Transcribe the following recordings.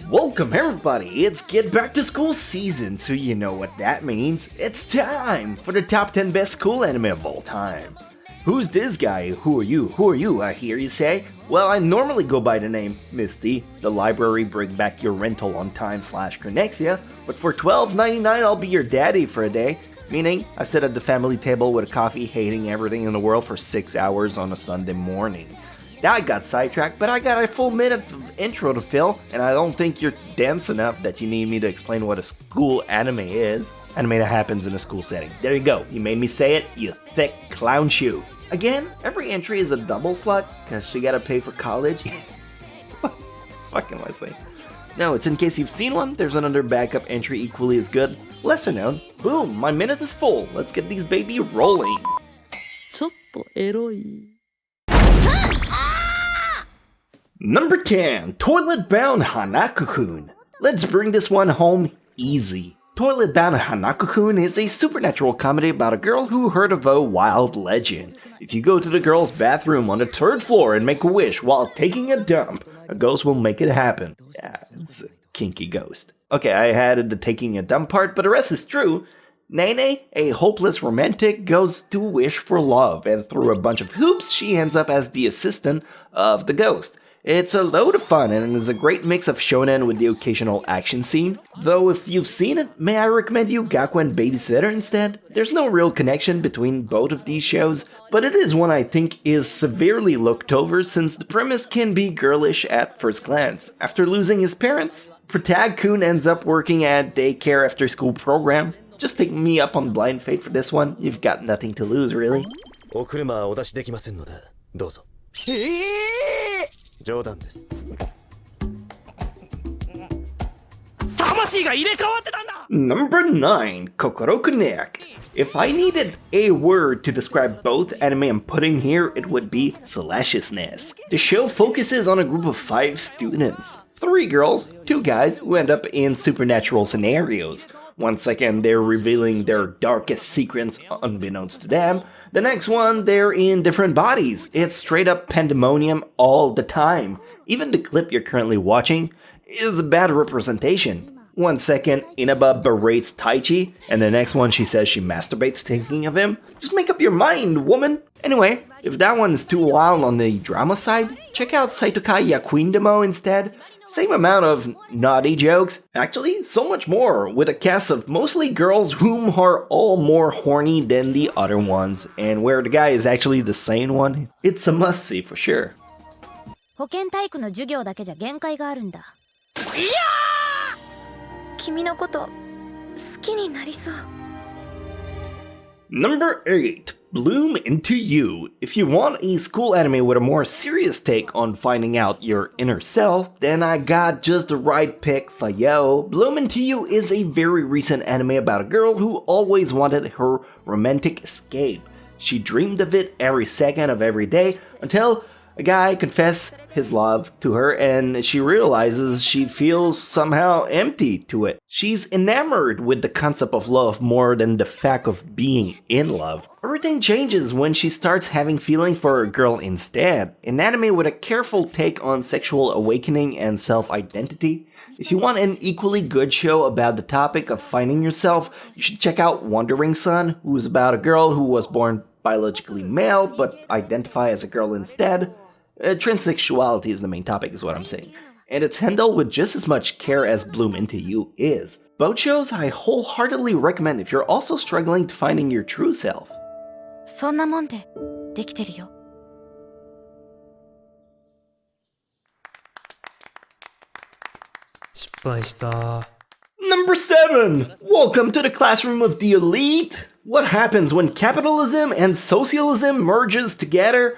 Welcome everybody, it's Get Back to School season, so you know what that means. It's time for the top 10 best school anime of all time. Who's this guy? Who are you? Who are you, I hear you say? Well, I normally go by the name Misty, the library bring back your rental on time / Chronexia, but for $12.99 I'll be your daddy for a day, meaning I sit at the family table with a coffee hating everything in the world for 6 hours on a Sunday morning. Now I got sidetracked, but I got a full minute of intro to fill, and I don't think you're dense enough that you need me to explain what a school anime is. Anime that happens in a school setting. There you go, you made me say it, you thick clown shoe. Again, every entry is a double slut, cause she gotta pay for college. What the fuck am I saying? No, it's in case you've seen one, there's another backup entry equally as good, lesser known. Boom, my minute is full, let's get these baby rolling. ちょっとエロい Number 10, Toilet Bound Hanako-kun. Let's bring this one home easy. Toilet Bound Hanako-kun is a supernatural comedy about a girl who heard of a wild legend. If you go to the girl's bathroom on the 3rd floor and make a wish while taking a dump, a ghost will make it happen. Yeah, it's a kinky ghost. Okay, I added the taking a dump part, but the rest is true. Nene, a hopeless romantic, goes to wish for love, and through a bunch of hoops, she ends up as the assistant of the ghost. It's a load of fun and is a great mix of shonen with the occasional action scene. Though if you've seen it, may I recommend you Gakuen Babysitter instead? There's no real connection between both of these shows, but it is one I think is severely looked over since the premise can be girlish at first glance. After losing his parents, Protag-kun ends up working at daycare after school program. Just take me up on blind faith for this one, you've got nothing to lose really. お車はお出しできませんので、どうぞ。冗談です。魂が入れ替わってたんだ Number 9, Kokoro Connect. If I needed a word to describe both anime I'm putting here, it would be Slashiousness. The show focuses on a group of 5 students. 3 girls, 2 guys who end up in supernatural scenarios. One second they're revealing their darkest secrets unbeknownst to them. The next one, they're in different bodies. It's straight up pandemonium all the time. Even the clip you're currently watching is a bad representation. One second, Inaba berates Taichi, and the next one she says she masturbates thinking of him. Just make up your mind, woman! Anyway, if that one's too wild on the drama side, check out Saitokai Yakuindemo instead. Same amount of naughty jokes, actually so much more, with a cast of mostly girls whom are all more horny than the other ones, and where the guy is actually the sane one, it's a must-see for sure. 保健体育の授業だけじゃ限界があるんだ。いやー！君のこと好きになりそう。Number 8, Bloom Into You. If you want a school anime with a more serious take on finding out your inner self, then I got just the right pick for yo. Bloom Into You is a very recent anime about a girl who always wanted her romantic escape. She dreamed of it every second of every day until a guy confessed his love to her and she realizes she feels somehow empty to it. She's enamored with the concept of love more than the fact of being in love. Everything changes when she starts having feeling for a girl instead. An anime with a careful take on sexual awakening and self-identity. If you want an equally good show about the topic of finding yourself, you should check out Wandering Son, who's about a girl who was born biologically male but identify as a girl instead. Transsexuality is the main topic is what I'm saying. And it's handled with just as much care as Bloom Into You is. Both shows I wholeheartedly recommend if you're also struggling to finding your true self. そんなもんでできてるよ。失敗した Number 7! Welcome to the classroom of the elite! What happens when capitalism and socialism merges together?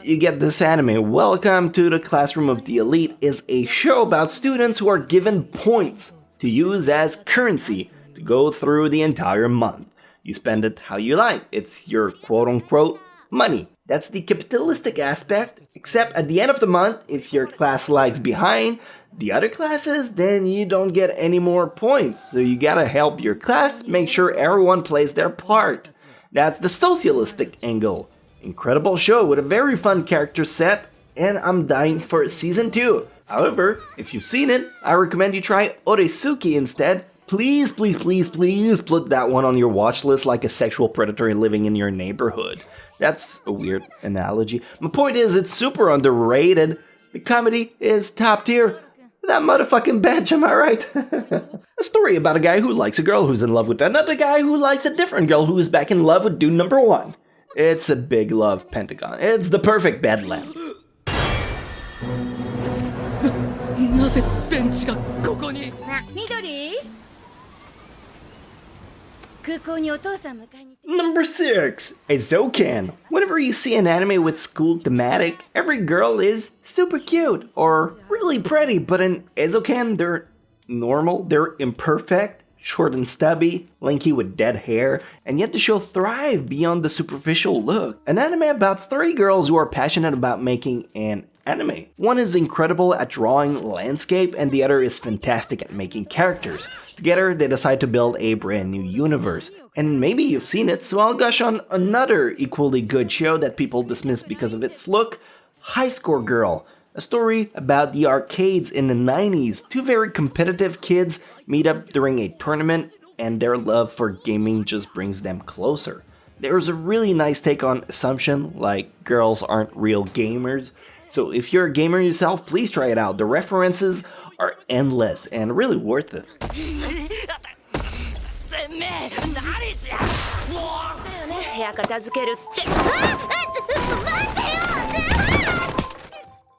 You get this anime. Welcome to the Classroom of the Elite is a show about students who are given points to use as currency to go through the entire month. You spend it how you like. It's your quote-unquote money. That's the capitalistic aspect, except at the end of the month, if your class lags behind the other classes, then you don't get any more points. So you gotta help your class make sure everyone plays their part. That's the socialistic angle. Incredible show with a very fun character set, and I'm dying for season 2. However, if you've seen it, I recommend you try Oresuki instead. Please, please, please, please put that one on your watch list like a sexual predator living in your neighborhood. That's a weird analogy. My point is, it's super underrated. The comedy is top tier. That motherfucking bench, am I right? A story about a guy who likes a girl who's in love with another guy who likes a different girl who is back in love with dude number one. It's a big love pentagon. It's the perfect bedlam. なぜベンチがここに緑空港にお父さん迎えに Number 6, Ezzocam. Whenever you see an anime with school thematic, every girl is super cute or really pretty, but in Ezzocam, they're normal, they're imperfect, short and stubby, lanky with dead hair, and yet the show thrives beyond the superficial look. An anime about 3 girls who are passionate about making an anime. One is incredible at drawing landscape and the other is fantastic at making characters. Together, they decide to build a brand new universe. And maybe you've seen it, so I'll gush on another equally good show that people dismiss because of its look, High Score Girl. A story about the arcades in the 90s. 2 very competitive kids meet up during a tournament and their love for gaming just brings them closer. There's a really nice take on assumption, like girls aren't real gamers. So if you're a gamer yourself, please try it out. The references are endless and really worth it.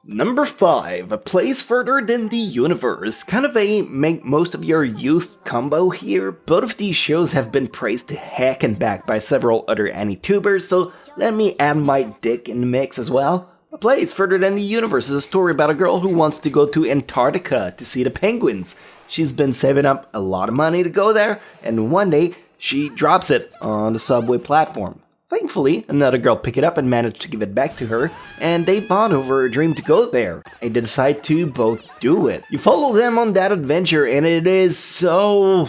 Number 5, a place further than the universe. Kind of a make most of your youth combo here. Both of these shows have been praised to heck and back by several other AniTubers, so let me add my dick in the mix as well. A Place Further Than the Universe is a story about a girl who wants to go to Antarctica to see the penguins. She's been saving up a lot of money to go there, and one day she drops it on the subway platform. Thankfully, another girl picked it up and managed to give it back to her, and they bond over a dream to go there, and they decide to both do it. You follow them on that adventure, and it is so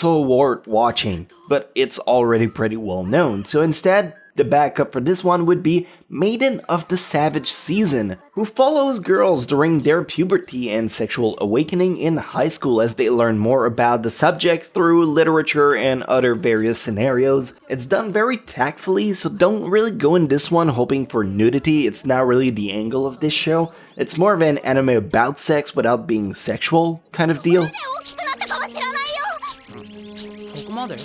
worth watching, but it's already pretty well known, so instead, the backup for this one would be Maiden of the Savage Season, who follows girls during their puberty and sexual awakening in high school as they learn more about the subject through literature and other various scenarios. It's done very tactfully, so don't really go in this one hoping for nudity. It's not really the angle of this show. It's more of an anime about sex without being sexual kind of deal. そこまで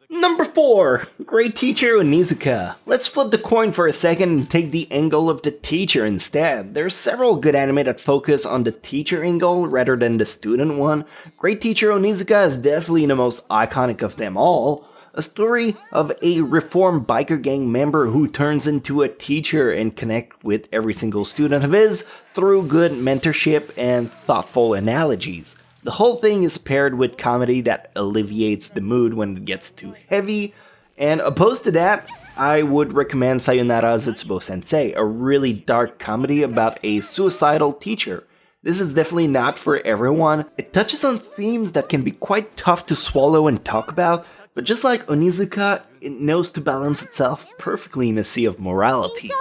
Number 4, Great Teacher Onizuka. Let's flip the coin for a second and take the angle of the teacher instead. There's several good anime that focus on the teacher angle rather than the student one. Great Teacher Onizuka is definitely the most iconic of them all. A story of a reformed biker gang member who turns into a teacher and connect with every single student of his through good mentorship and thoughtful analogies. The whole thing is paired with comedy that alleviates the mood when it gets too heavy, and opposed to that, I would recommend Sayonara Zutsubo Sensei, a really dark comedy about a suicidal teacher. This is definitely not for everyone. It touches on themes that can be quite tough to swallow and talk about, but just like Onizuka, it knows to balance itself perfectly in a sea of morality.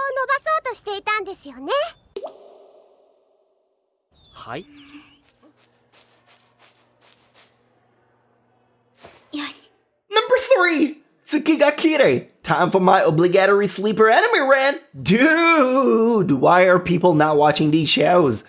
はい Number 3, Tsukigakire. Time for my obligatory sleeper anime rant. Dude, why are people not watching these shows?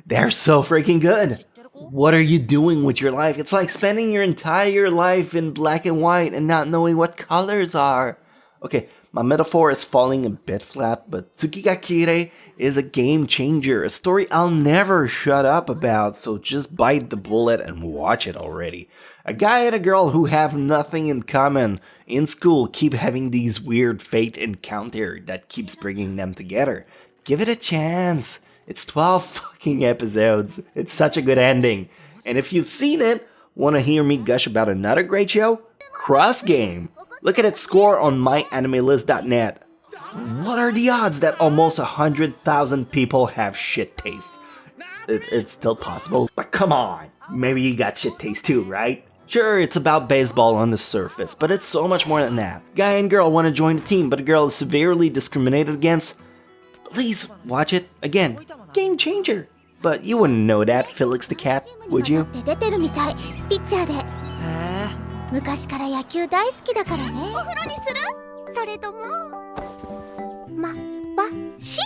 They're so freaking good. What are you doing with your life? It's like spending your entire life in black and white and not knowing what colors are. Okay, my metaphor is falling a bit flat, but Tsukigakire is a game changer, a story I'll never shut up about, so just bite the bullet and watch it already. A guy and a girl who have nothing in common in school keep having these weird fate encounter that keeps bringing them together. Give it a chance. It's 12 fucking episodes. It's such a good ending. And if you've seen it, want to hear me gush about another great show? Cross Game. Look at its score on myanimelist.net. What are the odds that almost 100,000 people have shit tastes? It's still possible, but come on. Maybe you got shit taste too, right? Sure, it's about baseball on the surface, but it's so much more than that. Guy and girl want to join a team, but a girl is severely discriminated against. Please watch it. Again, game changer. But you wouldn't know that, Felix the Cat, would you? 出てるみたいピッチャーで昔から野球大好きだからねお風呂にするそれともまわし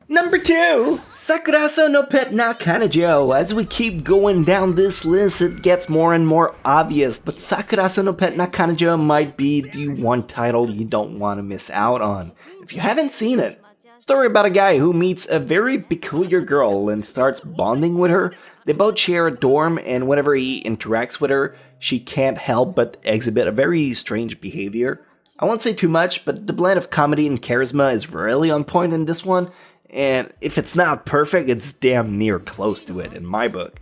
Number 2, Sakura no Pet na Kanajo. As we keep going down this list, it gets more and more obvious, but Sakura no Pet na Kanajo might be the one title you don't want to miss out on. If you haven't seen it, story about a guy who meets a very peculiar girl and starts bonding with her. They both share a dorm, and whenever he interacts with her, she can't help but exhibit a very strange behavior. I won't say too much, but the blend of comedy and charisma is really on point in this one. And if it's not perfect, it's damn near close to it in my book.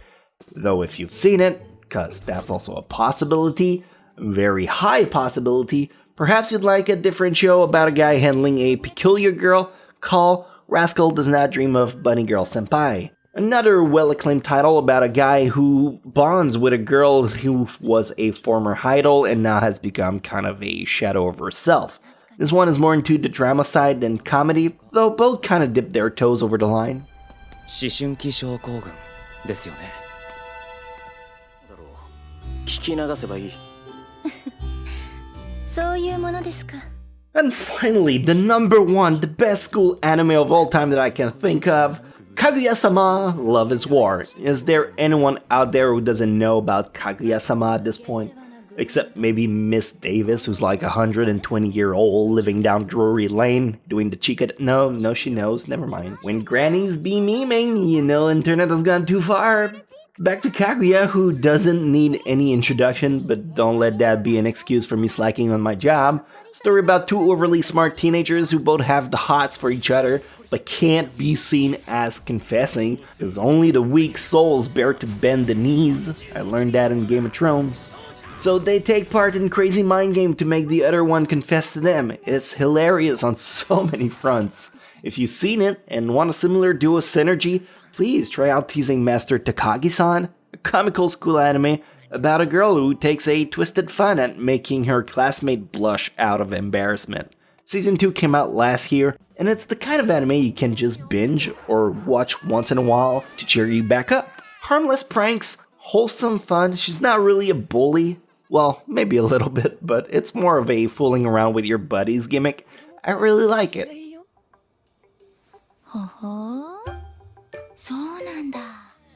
Though if you've seen it, cause that's also a possibility, very high possibility, perhaps you'd like a different show about a guy handling a peculiar girl, call Rascal Does Not Dream of Bunny Girl Senpai. Another well-acclaimed title about a guy who bonds with a girl who was a former idol and now has become kind of a shadow of herself. This one is more into the drama side than comedy, though both kind of dip their toes over the line. 思春期症候群ですよね。聞き流せばいい。そういうものですか And finally, the number one, the best school anime of all time that I can think of, Kaguya-sama, Love is War. Is there anyone out there who doesn't know about Kaguya-sama at this point? Except maybe Miss Davis, who's like 120-year-old living down Drury Lane, doing the chica. No, she knows. Never mind. When grannies be memeing, you know internet has gone too far. Back to Kaguya, who doesn't need any introduction, but don't let that be an excuse for me slacking on my job. Story about two overly smart teenagers who both have the hots for each other, but can't be seen as confessing, because only the weak souls bear to bend the knees. I learned that in Game of Thrones. So they take part in crazy mind game to make the other one confess to them. It's hilarious on so many fronts. If you've seen it and want a similar duo synergy, please try out Teasing Master Takagi-san, a comical school anime about a girl who takes a twisted fun at making her classmate blush out of embarrassment. Season 2 came out last year, and it's the kind of anime you can just binge or watch once in a while to cheer you back up. Harmless pranks, wholesome fun, she's not really a bully. Well, maybe a little bit, but it's more of a fooling around with your buddies gimmick. I really like it. そうなんだ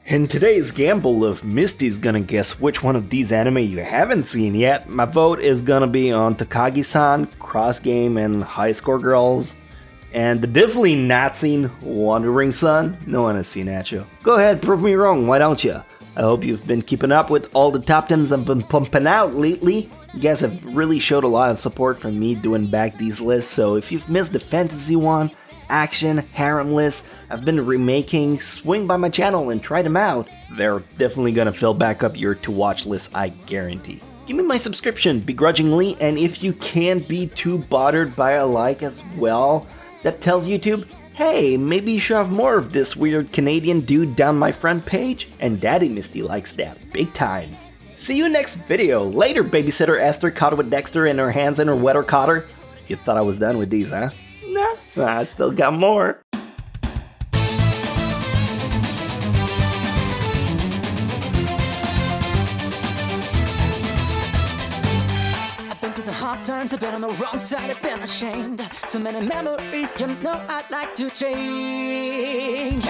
In today's gamble of Misty's gonna guess which one of these anime you haven't seen yet, my vote is gonna be on Takagi-san, Cross Game, and High Score Girls. And the definitely not seen Wandering Sun, no one has seen that show. Go ahead, prove me wrong, why don't you? I hope you've been keeping up with all the top 10s I've been pumping out lately. You guys have really showed a lot of support from me doing back these lists, so if you've missed the fantasy one, action, harem list I've been remaking, swing by my channel and try them out. They're definitely gonna fill back up your to-watch list, I guarantee. Give me my subscription begrudgingly, and if you can't be too bothered by a like as well, that tells YouTube, hey, maybe you should have more of this weird Canadian dude down my front page. And Daddy Misty likes that big times. See you next video. Later, babysitter Esther caught with Dexter in her hands and her wetter cotter. You thought I was done with these, huh? Nah, I still got more. The hard times, I've been on the wrong side, I've been ashamed. So many memories, you know I'd like to change.